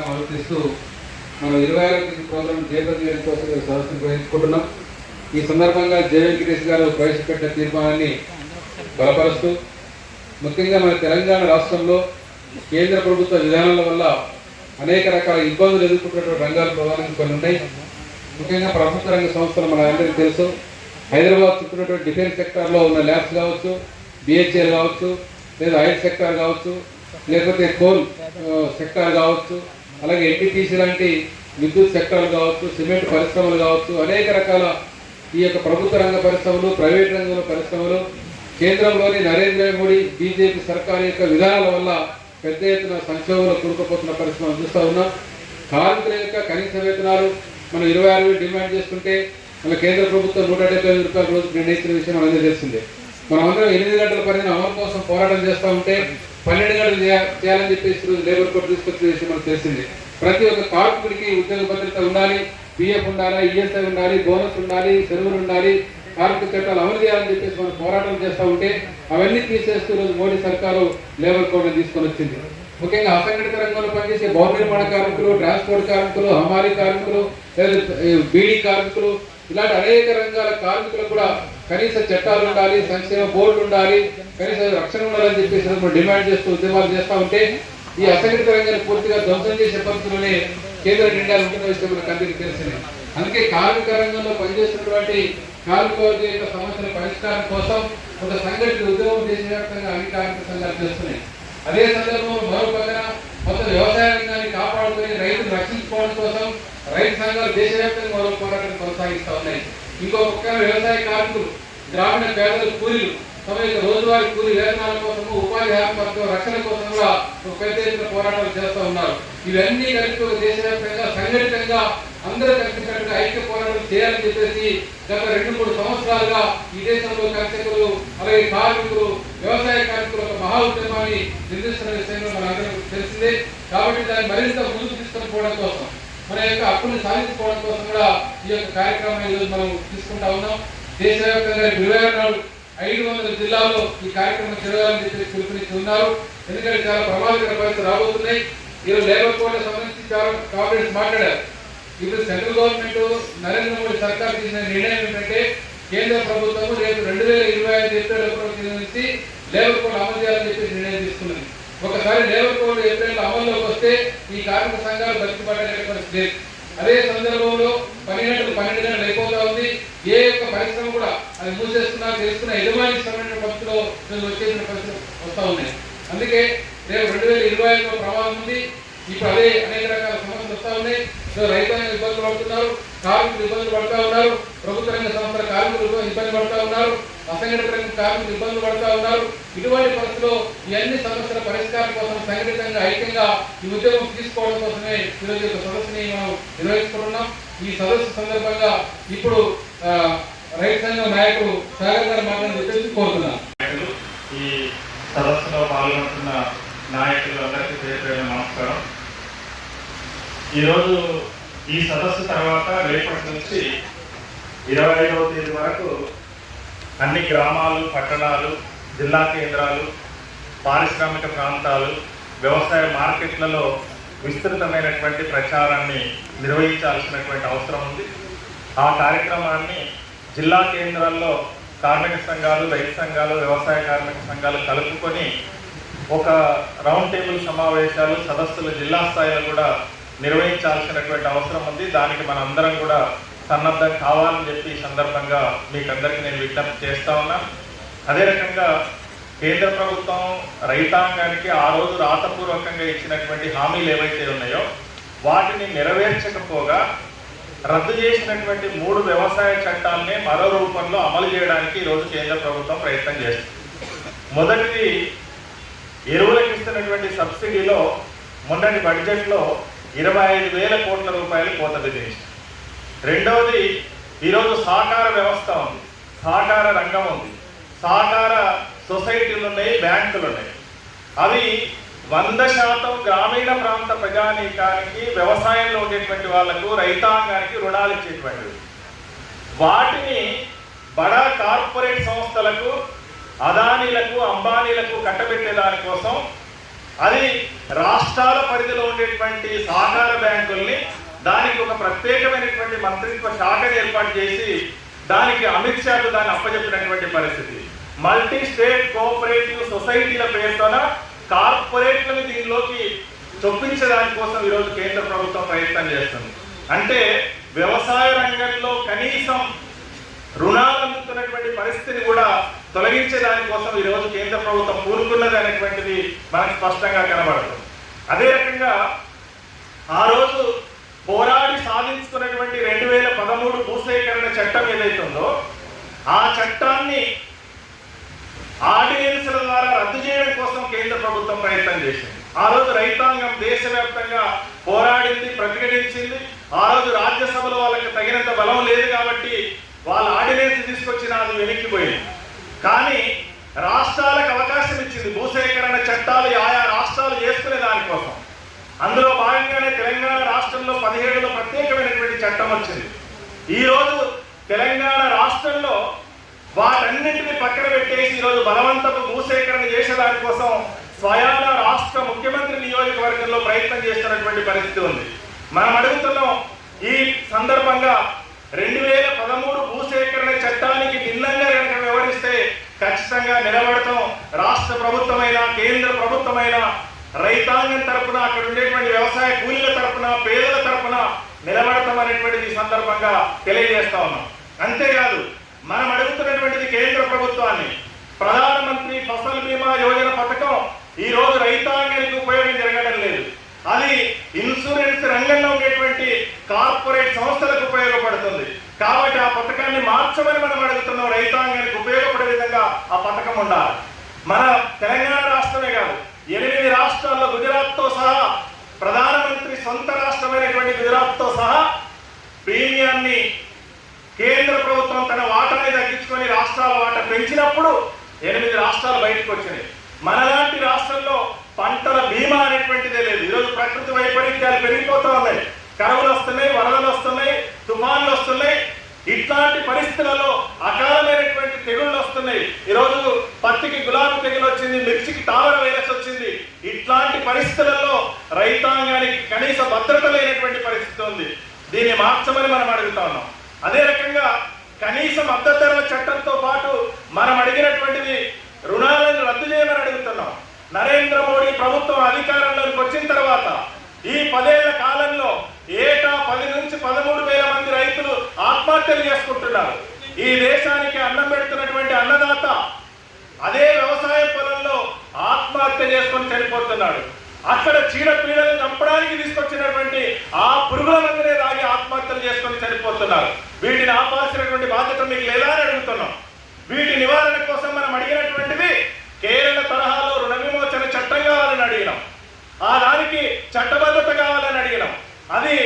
సందర్భంగా అనుమతిస్తూ మనం 26వ తేదీ ప్రోగ్రాం జయప్రదం కోసం సదస్సును నిర్వహించుకుంటున్నాం. ఈ సందర్భంగా జయ వెంకటేష్ గారు ప్రవేశపెట్టిన తీర్మానాన్ని బలపరుస్తూ ముఖ్యంగా మన తెలంగాణ రాష్ట్రంలో కేంద్ర ప్రభుత్వ విధానాల వల్ల అనేక రకాల ఇబ్బందులు ఎదుర్కొంటున్నటువంటి రంగాలు ప్రధానంగా కొన్ని ఉన్నాయి. ముఖ్యంగా ప్రభుత్వ రంగ సంస్థలు మన అందరికీ తెలుసు. హైదరాబాద్ చుట్టూనటువంటి డిఫెన్స్ సెక్టార్లో ఉన్న ల్యాబ్స్ కావచ్చు, బిహెచ్ఎల్ కావచ్చు, లేదా ఆయిల్ సెక్టార్ కావచ్చు, లేకపోతే కోల్ సెక్టార్ కావచ్చు, అలాగే ఎన్టీపీసీ లాంటి విద్యుత్ సెక్టార్లు కావచ్చు, సిమెంట్ పరిశ్రమలు కావచ్చు, అనేక రకాల ఈ యొక్క ప్రభుత్వ రంగ పరిశ్రమలు, ప్రైవేట్ రంగంలో పరిశ్రమలు కేంద్రంలోని నరేంద్ర మోడీ బీజేపీ సర్కారు యొక్క విధానాల వల్ల పెద్ద ఎత్తున సంక్షోభంలో కూరుకుపోతున్న పరిశ్రమలు చూస్తూ ఉన్నాం. కార్మికుల యొక్క కనీస వేతనాలు మనం 26,000 డిమాండ్ చేసుకుంటే మన కేంద్ర ప్రభుత్వం 175 రూపాయల రోజు నిర్ణయించిన విషయం మనకు తెలిసిందే. మనం అందరం 8 గంటల పనిని అమలు కోసం పోరాటం చేస్తూ ఉంటే 12 గంటలు చేయాలని చెప్పేసి రోజు లేబర్ కోడ్ తీసుకొచ్చిన విషయం మనకు తెలిసింది. ప్రతి ఒక్క కార్మికుడికి ఉద్యోగ భద్రత ఉండాలి, పిఎఫ్ ఉండాలి, ఈఎస్ఐ ఉండాలి, బోనస్ ఉండాలి, సెలవులు ఉండాలి, కార్మిక చట్టాలు అమలు చేయాలని చెప్పేసి మనం పోరాటం చేస్తూ ఉంటే అవన్నీ తీసేస్తూ రోజు మోడీ సర్కారు లేబర్ కోడ్ని తీసుకొని వచ్చింది. ముఖ్యంగా అసంఘటిత రంగంలో పనిచేసే భవన నిర్మాణ కార్మికులు, ట్రాన్స్పోర్ట్ కార్మికులు, హమాలీ కార్మికులు, బీడీ కార్మికులు, ఇలాంటి అనేక రంగాల కార్మికులకు కూడా కనీస చట్టాలు ఉండాలి, సంక్షేమ బోర్డులు ఉండాలి, కనీస రక్షణ ఉండాలని చెప్పేసి మనం డిమాండ్ చేస్తూ ఉద్యమాలు చేస్తూ ఉంటే ఈ అసంఘటిత రంగాన్ని పూర్తిగా ధ్వంసం చేసే పరిస్థితుల్లోనే కేంద్ర నిర్ణయాలు ఉంటున్న విషయం మనకు అందరికీ తెలిసింది. అందుకే కార్మిక రంగంలో పనిచేస్తున్నటువంటి కార్మిక వర్గ యొక్క సమస్యల పరిష్కారం కోసం ఒక సంఘటిత ఉద్యమం దేశవ్యాప్తంగా అన్ని కార్మిక సంఘాలు చేస్తున్నాయి. అదే సందర్భంలో మరో పక్కన మొత్తం వ్యవసాయ రంగాన్ని కాపాడుకొని రైతులు రక్షించుకోవడం కోసం రైతు సంఘాలు దేశవ్యాప్తంగా మరో పోరాటం కొనసాగిస్తూ ఉన్నాయి. ఇంకో పక్కన వ్యవసాయ కార్మికులు, గ్రామీణ పేదలు, కూలీలు తమ యొక్క రోజువారీ కూలీ వేతనాల కోసము, ఉపాధి హామీ రక్షణ కోసం కూడా పెద్ద ఎత్తున పోరాటాలు చేస్తూ ఉన్నారు. ఇవన్నీ కలిపి ఒక దేశవ్యాప్తంగా సంఘటితంగా అందరూ కలిసినట్టుగా ఐక్య పోరాటం చేయాలని చెప్పేసి గత 2-3 సంవత్సరాలుగా ఈ దేశంలో కర్షకులు, అలాగే కార్మికులు, వ్యవసాయ కార్మికులు ఒక మహా ఉద్యమాన్ని నిర్దిస్తున్న విషయంలో మన అందరికీ తెలిసిందే. కాబట్టి దాన్ని మరింత ముందుకు తీసుకొని పోవడం కోసం, మన యొక్క హక్కును సాధించుకోవడం కోసం కూడా ఈ యొక్క కార్యక్రమాన్ని ఈరోజు మనం తీసుకుంటా ఉన్నాం. దేశవ్యాప్తంగా 500 జిల్లాల్లో ఈ కార్యక్రమం జరగాలని చెప్పేసి పిలుపునిచ్చి ఉన్నారు. ఎందుకంటే చాలా ప్రమాదకర పరిస్థితులు రాబోతున్నాయి. ఈరోజు లేబర్ కోడ్లకు సంబంధించి కాంగ్రెస్ మాట్లాడారు. ఇప్పుడు సెంట్రల్ గవర్నమెంట్ నరేంద్ర మోడీ సర్కార్ తీసిన నిర్ణయం ఏంటంటే కేంద్ర ప్రభుత్వం రేపు 2025 ఏప్రిల్ 1 నుంచి లేబర్ కోడ్ అమలు చేయాలని చెప్పేసి నిర్ణయం తీసుకున్నది. ఒకసారి లేబర్ కోడ్ ఏప్రిల్ అమల్లోకి వస్తే ఈ కార్మిక సంఘాలు బతికిపడే పరిస్థితి లేదు. అదే సందర్భంలో 12 గంటలు అయిపోతా ఉంది. ఏ యొక్క పరిశ్రమ కూడా అది మూసేస్తున్నా తెలుసుకున్న యజమానికి సంబంధించిన పరిస్థితిలో వచ్చేసిన పరిస్థితులు వస్తూ ఉన్నాయి. అందుకే రేపు 2025లో ప్రమాదం ఉంది. ఇప్పుడు అదే అనేక రకాల సమస్యలు వస్తూ ఉన్నాయి. రైతాంగం ఇబ్బందులు పడుతున్నారు, కార్మికులు ఇబ్బందులు పడుతూ ఉన్నారు, ప్రభుత్వ రంగ సంస్థల కార్మికులు ఇబ్బంది పడుతూ ఉన్నారు, అసంఘటిత రంగ కార్మికులు ఇబ్బందులు పడుతూ ఉన్నారు. ఇటువంటి పరిస్థితుల్లో ఈ అన్ని సమస్యల పరిష్కారం కోసం సంఘటితంగా ఐక్యంగా ఈ ఉద్యోగం తీసుకోవడం కోసమే ఈరోజు యొక్క సదస్సుని మనం నిర్వహించుకుంటున్నాం. ఈ సదస్సు సందర్భంగా ఇప్పుడు రైతు సంఘం నాయకుడు సాగర్ గారు మాట్లాడి కోరుతున్నాం. ఈ సదస్సులో పాల్గొంటున్న నాయకులు అందరికీ పేరు నమస్కారం. ఈరోజు ఈ సదస్సు తర్వాత రేపటి నుంచి 25వ తేదీ వరకు అన్ని గ్రామాలు, పట్టణాలు, జిల్లా కేంద్రాలు, పారిశ్రామిక ప్రాంతాలు, వ్యవసాయ మార్కెట్లలో విస్తృతమైనటువంటి ప్రచారాన్ని నిర్వహించాల్సినటువంటి అవసరం ఉంది. ఆ కార్యక్రమాన్ని జిల్లా కేంద్రాల్లో కార్మిక సంఘాలు, రైతు సంఘాలు, వ్యవసాయ కార్మిక సంఘాలు కలుపుకొని ఒక రౌండ్ టేబుల్ సమావేశాలు, సదస్సులు జిల్లా స్థాయిలో కూడా నిర్వహించాల్సినటువంటి అవసరం ఉంది. దానికి మన అందరం కూడా సన్నద్ధం కావాలని చెప్పి ఈ సందర్భంగా మీకు అందరికీ నేను విజ్ఞప్తి చేస్తా ఉన్నా. అదే రకంగా కేంద్ర ప్రభుత్వం రైతాంగానికి ఆ రోజు రాతపూర్వకంగా ఇచ్చినటువంటి హామీలు ఏవైతే ఉన్నాయో వాటిని నెరవేర్చకపోగా రద్దు చేసినటువంటి 3 వ్యవసాయ చట్టాలనే మరో రూపంలో అమలు చేయడానికి ఈరోజు కేంద్ర ప్రభుత్వం ప్రయత్నం చేస్తుంది. మొదటిది ఎరువులకు ఇస్తున్నటువంటి సబ్సిడీలో మొన్నటి బడ్జెట్లో 25,000 కోట్ల రూపాయలు కోత విధించింది. రెండవది ఈరోజు సహకార వ్యవస్థ ఉంది, సహకార రంగం ఉంది, సహకార సొసైటీలు ఉన్నాయి, బ్యాంకులు ఉన్నాయి. అవి 100% గ్రామీణ ప్రాంత ప్రజానీకానికి, వ్యవసాయంలో ఉండేటువంటి వాళ్లకు, రైతాంగానికి రుణాలు ఇచ్చేటువంటివి. వాటిని బడా కార్పొరేట్ సంస్థలకు, అదానీలకు, అంబానీలకు కట్టబెట్టే దానికోసం అది రాష్ట్రాల పరిధిలో ఉండేటువంటి సహకార బ్యాంకుల్ని దానికి ఒక ప్రత్యేకమైనటువంటి మంత్రిత్వ శాఖను ఏర్పాటు చేసి దానికి అమిత్ షాకు దాన్ని అప్పచెప్పినటువంటి పరిస్థితి. మల్టీ స్టేట్ కోఆపరేటివ్ సొసైటీల పేరుతోన కార్పొరేట్లను దీనిలోకి చొప్పించడానికి కోసం ఈరోజు కేంద్ర ప్రభుత్వం ప్రయత్నం చేస్తుంది. అంటే వ్యవసాయ రంగంలో కనీసం రుణాలు అందుతున్నటువంటి పరిస్థితిని కూడా తొలగించే దానికోసం ఈరోజు కేంద్ర ప్రభుత్వం పూనుకున్నది అనేటువంటిది మనకు స్పష్టంగా కనబడుతుంది. అదే రకంగా ఆ రోజు పోరాడి సాధించుకున్నటువంటి 2013 భూసేకరణ చట్టం ఏదైతుందో ఆ చట్టాన్ని ఆర్డినెన్స్ల ద్వారా రద్దు చేయడం కోసం కేంద్ర ప్రభుత్వం ప్రయత్నం చేసింది. ఆ రోజు రైతాంగం దేశవ్యాప్తంగా పోరాడింది, ప్రతిఘటించింది. ఆ రోజు రాజ్యసభలో వాళ్ళకి తగినంత బలం లేదు కాబట్టి వాళ్ళ ఆర్డినెన్స్ తీసుకొచ్చిన అది వెనక్కిపోయింది. కానీ రాష్ట్రాలకు అవకాశం ఇచ్చింది భూసేకరణ చట్టాలు ఆయా రాష్ట్రాలు చేసుకునే దానికోసం. అందులో భాగంగానే తెలంగాణ రాష్ట్రంలో 17లో ప్రత్యేకమైనటువంటి చట్టం వచ్చింది. ఈరోజు తెలంగాణ రాష్ట్రంలో వాటన్నింటినీ పక్కన పెట్టేసి ఈరోజు బలవంతపు భూసేకరణ చేసే దానికోసం స్వయాన రాష్ట్ర ముఖ్యమంత్రి నియోజకవర్గంలో ప్రయత్నం చేస్తున్నటువంటి పరిస్థితి ఉంది. మనం అడుగుతున్నాం ఈ సందర్భంగా 2013 భూసేకరణ చట్టానికి భిన్నంగా కనుక వ్యవహరిస్తే ఖచ్చితంగా నిలబడతాం. రాష్ట్ర ప్రభుత్వమైన కేంద్ర ప్రభుత్వమైన రైతాంగం తరపున అక్కడ ఉండేటువంటి వ్యవసాయ కూలీల తరపున పేదల తరపున నిలబడతాం అనేటువంటిది ఈ సందర్భంగా తెలియజేస్తా ఉన్నాం. అంతేకాదు మనం అడుగుతున్నటువంటిది కేంద్ర ప్రభుత్వాన్ని ప్రధానమంత్రి ఫసల్ బీమా యోజన పథకం ఈ రోజు రైతాంగానికి ఉపయోగం జరగడం లేదు. అది ఇన్సూరెన్స్ రంగంలో ఉండేటువంటి కార్పొరేట్ సంస్థలకు ఉపయోగపడుతుంది. కాబట్టి ఆ పథకాన్ని మార్చమని మనం అడుగుతున్నాం. రైతాంగానికి ఉపయోగపడే విధంగా ఆ పథకం ఉండాలి. మన తెలంగాణ రాష్ట్రమే కాదు 8 రాష్ట్రాల్లో గుజరాత్తో సహా ప్రధానమంత్రి సొంత రాష్ట్రమైనటువంటి గుజరాత్తో సహా ప్రీమియాన్ని కేంద్ర ప్రభుత్వం తన వాటాని తగ్గించుకొని రాష్ట్రాల వాటా పెంచినప్పుడు 8 రాష్ట్రాలు బయటకు వచ్చినాయి. మనలాంటి రాష్ట్రంలో పంటల బీమా అనేటువంటిదే లేదు. ఈరోజు ప్రకృతి వైపరీత్యాలు పెరిగిపోతూ ఉన్నాయి. కరువులు వస్తున్నాయి, వరదలు వస్తున్నాయి, తుఫాన్లు వస్తున్నాయి. ఇట్లాంటి పరిస్థితులలో అకాలమైనటువంటి తెగుళ్ళు వస్తున్నాయి. ఈరోజు పత్తికి గులాబీ తెగులు వచ్చింది, మిర్చికి తామర వైరస్ వచ్చింది. ఇట్లాంటి పరిస్థితులలో రైతాంగానికి కనీస భద్రత లేనటువంటి పరిస్థితి ఉంది. దీన్ని మార్చమని మనం అడుగుతా ఉన్నాం. అదే రకంగా కనీస మద్దతు ధరల చట్టంతో పాటు మనం అడిగినటువంటిది రుణాలను రద్దు చేయమని అడుగుతున్నాం. నరేంద్ర మోడీ ప్రభుత్వం అధికారంలోకి వచ్చిన తర్వాత ఈ 10 ఏళ్ల కాలంలో ఏటా 10 నుంచి 13 వేల మంది రైతులు ఆత్మహత్యలు చేసుకుంటున్నారు. ఈ దేశానికి అన్నం పెడుతున్నటువంటి అన్నదాత అదే వ్యవసాయ పొలంలో ఆత్మహత్య చేసుకొని చనిపోతున్నాడు. అక్కడ చీడపీడలను చంపడానికి తీసుకొచ్చినటువంటి ఆ పురుగుల మందునే తాగి ఆత్మహత్యలు చేసుకొని చనిపోతున్నారు. వీటిని ఆపాల్సినటువంటి బాధ్యత మీకు లేదా అని అడుగుతున్నాం. వీటి నివారణ కోసం మనం అడిగినటువంటిది కేరళ తరహాలో రుణ విమోచన చట్టం కావాలని అడిగినాం. ఆ దానికి చట్టబద్ధత కావాలని అడిగినాం. అది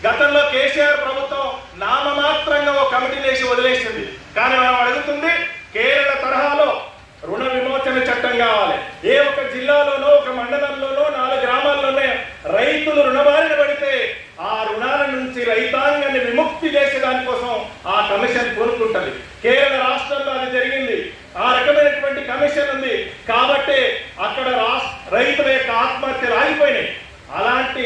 గతంలో కేసీఆర్ ప్రభుత్వం నామమాత్రంగా ఒక కమిటీ వేసి వదిలేసింది. కానీ మనం అడుగుతుంది కేరళ తరహాలో రుణ విమోచన చట్టం కావాలి. ఏ ఒక జిల్లాలోనో ఒక మండలంలోనో 4 గ్రామాల్లోనే రైతులు రుణబారిన పడితే ఆ రుణాల నుంచి రైతాంగాన్ని విముక్తి చేసే దానికోసం ఆ కమిషన్ కోరుకుంటుంది. కేరళ రాష్ట్రంలో అది జరిగింది. ఆ రకమైనటువంటి కమిషన్ ఉంది కాబట్టి అక్కడ రైతుల యొక్క ఆత్మహత్యలు ఆగిపోయినాయి. అలాంటి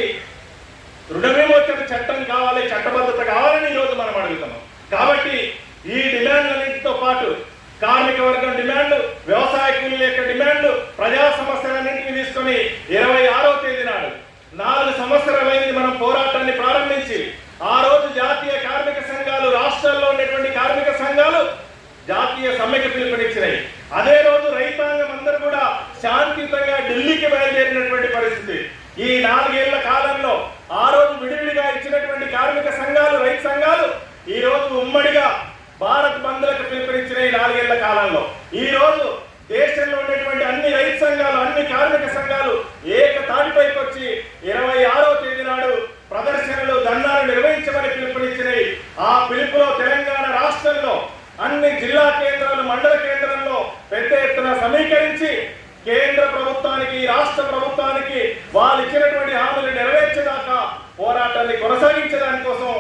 రుణ విమోచన చట్టం కావాలి, చట్టబద్ధత కావాలని ఈరోజు మనం అడుగుతున్నాం. కాబట్టి ఈ డిమాండ్లన్నింటితో పాటు కార్మిక వర్గం డిమాండ్లు, వ్యవసాయ కూలీల యొక్క డిమాండ్లు, ప్రజా సమస్యలన్నింటినీ తీసుకొని 26వ తేదీ నాడు 4 సంవత్సరాలైంది మనం పోరాటాన్ని ప్రారంభించి. ఆ రోజు జాతీయ కార్మిక సంఘాలు, రాష్ట్రాల్లో ఉండేటువంటి కార్మిక సంఘాలు జాతీయ సమ్మెకి పిలుపునిచ్చినాయి. అదే రోజు రైతాంగం అందరూ కూడా శాంతియుతంగా ఢిల్లీకి బయలుదేరినటువంటి పరిస్థితి. ఈ 4 ఏళ్ల కాలంలో ఆ రోజు విడివిడిగా ఇచ్చినటువంటి కార్మిక సంఘాలు, రైతు సంఘాలు ఈ రోజు ఉమ్మడిగా భారత్ బంద్లకు పిలుపునిచ్చిన ఈ 4 ఏళ్ల కాలంలో ఈ రోజు దేశంలో ఉండేటువంటి అన్ని రైతు సంఘాలు, అన్ని కార్మిక సంఘాలు ఏకతాటిపైకి వచ్చి 26వ తేదీ నాడు ప్రదర్శనలు, ధర్నాలు నిర్వహించమని పిలుపునిచ్చినాయి. ఆ పిలుపులో తెలంగాణ రాష్ట్రంలో అన్ని జిల్లా కేంద్రాలు, మండల కేంద్రంలో పెద్ద ఎత్తున సమీకరించి కేంద్ర ప్రభుత్వానికి, రాష్ట్ర ప్రభుత్వానికి వాళ్ళు ఇచ్చినటువంటి హామీలు నెరవేర్చేదాకా పోరాటాన్ని కొనసాగించడానికి కోసం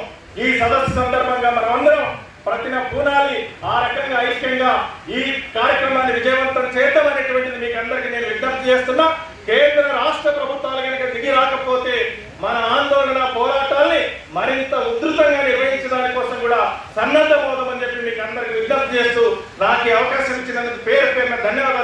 ఈ సదస్సు సందర్భంగా మనం అందరం ప్రతిన పూనాలి. ఆ రకంగా ఐక్యంగా ఈ కార్యక్రమాన్ని విజయవంతం చేద్దామనేటువంటిది మీకు అందరికీ నేను విజ్ఞప్తి చేస్తున్నా. కేంద్ర రాష్ట్ర ప్రభుత్వాలు కనుక దిగి రాకపోతే మన ఆందోళన పోరాటాల్ని మరింత ఉధృతంగా నిర్వహించడానికి కోసం కూడా సన్నద్ధమవుతామని చెప్పి మీకు అందరికి విజ్ఞప్తి చేస్తూ నాకు ఈ అవకాశం ఇచ్చినందుకు పేరు పేరున ధన్యవాదాలు